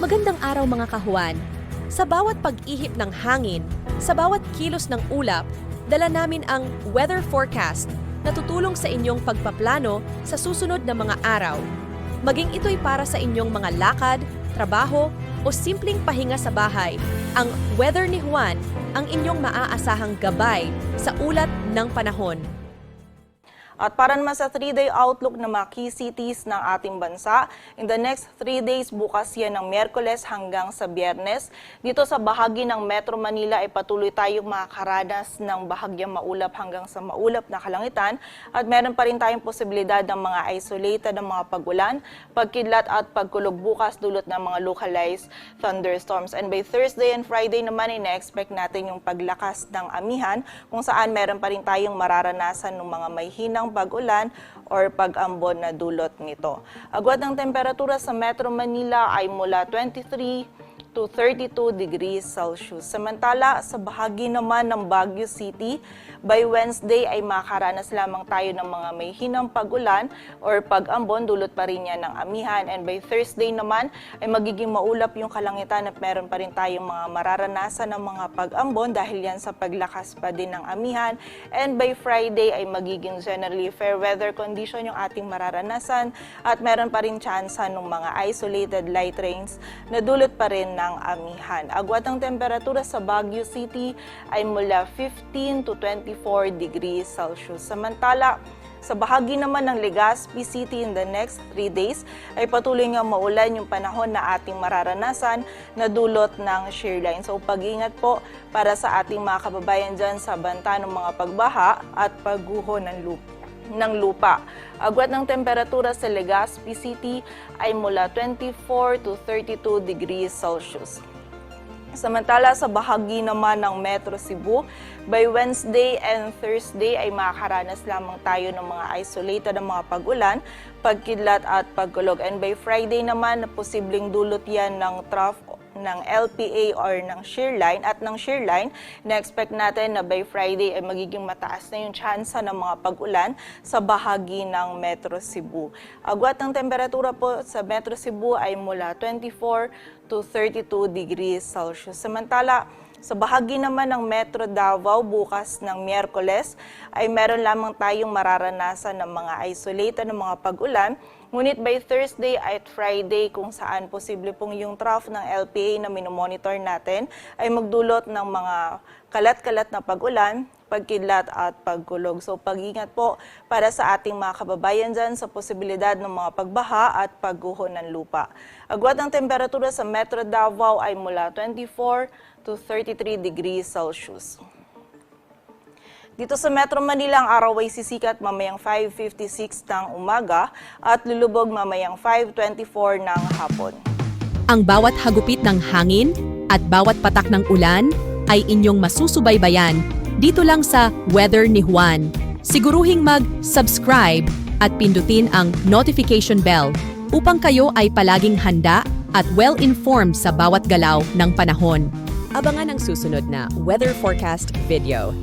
Magandang araw mga kahuan. Sa bawat pag-ihip ng hangin, sa bawat kilos ng ulap, dala namin ang weather forecast na tutulong sa inyong pagpaplano sa susunod na mga araw. Maging ito'y para sa inyong mga lakad, trabaho, o simpleng pahinga sa bahay, ang Weather ni Juan ang inyong maaasahang gabay sa ulat ng panahon. At para naman sa 3-day outlook ng mga key cities ng ating bansa, in the next 3 days, bukas yan ng Miyerkules hanggang sa Biyernes. Dito sa bahagi ng Metro Manila ay patuloy tayong makakaranas ng bahagyang maulap hanggang sa maulap na kalangitan. At meron pa rin tayong posibilidad ng mga isolated ng mga pagulan, pagkidlat at pagkulog bukas dulot ng mga localized thunderstorms. And by Thursday and Friday naman, ina-expect natin yung paglakas ng amihan kung saan meron pa rin tayong mararanasan ng mga may hinang pag-ulan or pag-ambon na dulot nito. Agwat ng temperatura sa Metro Manila ay mula 23 to 32 degrees Celsius. Samantala, sa bahagi naman ng Baguio City, by Wednesday ay makaranas lamang tayo ng mga may hinang pag-ulan or pag-ambon, dulot pa rin yan ng amihan. And by Thursday naman ay magiging maulap yung kalangitan at meron pa rin tayong mga mararanasan ng mga pag-ambon dahil yan sa paglakas pa din ng amihan. And by Friday ay magiging generally fair weather condition yung ating mararanasan at meron pa rin tsansa ng mga isolated light rains na dulot pa rin ng amihan. Agwat ng temperatura sa Baguio City ay mula 15 to 24 degrees Celsius. Samantala, sa bahagi naman ng Legazpi City in the next 3 days ay patuloy nga maulan yung panahon na ating mararanasan na dulot ng shear line. So pag-ingat po para sa ating mga kababayan dyan sa banta ng mga pagbaha at pagguho ng lupa. Agwat ng temperatura sa Legazpi City ay mula 24 to 32 degrees Celsius. Samantala sa bahagi naman ng Metro Cebu, by Wednesday and Thursday ay makakaranas lamang tayo ng mga isolated na mga pag-ulan, pagkidlat at pagkulog. And by Friday naman, posibleng dulot yan ng trough ng LPA or ng shear line at ng shear line, na-expect natin na by Friday ay magiging mataas na yung tsansa ng mga pag-ulan sa bahagi ng Metro Cebu. Agwat ng temperatura po sa Metro Cebu ay mula 24 to 32 degrees Celsius. Samantala, sa bahagi naman ng Metro Davao bukas ng Miyerkules ay meron lamang tayong mararanasan ng mga isolated ng mga pag-ulan. Ngunit by Thursday at Friday kung saan posible pong yung trough ng LPA na minomonitor natin ay magdulot ng mga kalat-kalat na pag-ulan, pagkidlat at pagkulog. So pag-ingat po para sa ating mga kababayan dyan sa posibilidad ng mga pagbaha at pagguho ng lupa. Agwat ng temperatura sa Metro Davao ay mula 24 to 33 degrees Celsius. Dito sa Metro Manila, ang araw ay sisikat mamayang 5:56 ng umaga at lulubog mamayang 5:24 ng hapon. Ang bawat hagupit ng hangin at bawat patak ng ulan ay inyong masusubaybayan dito lang sa Weather ni Juan. Siguruhing mag-subscribe at pindutin ang notification bell upang kayo ay palaging handa at well-informed sa bawat galaw ng panahon. Abangan ang susunod na weather forecast video.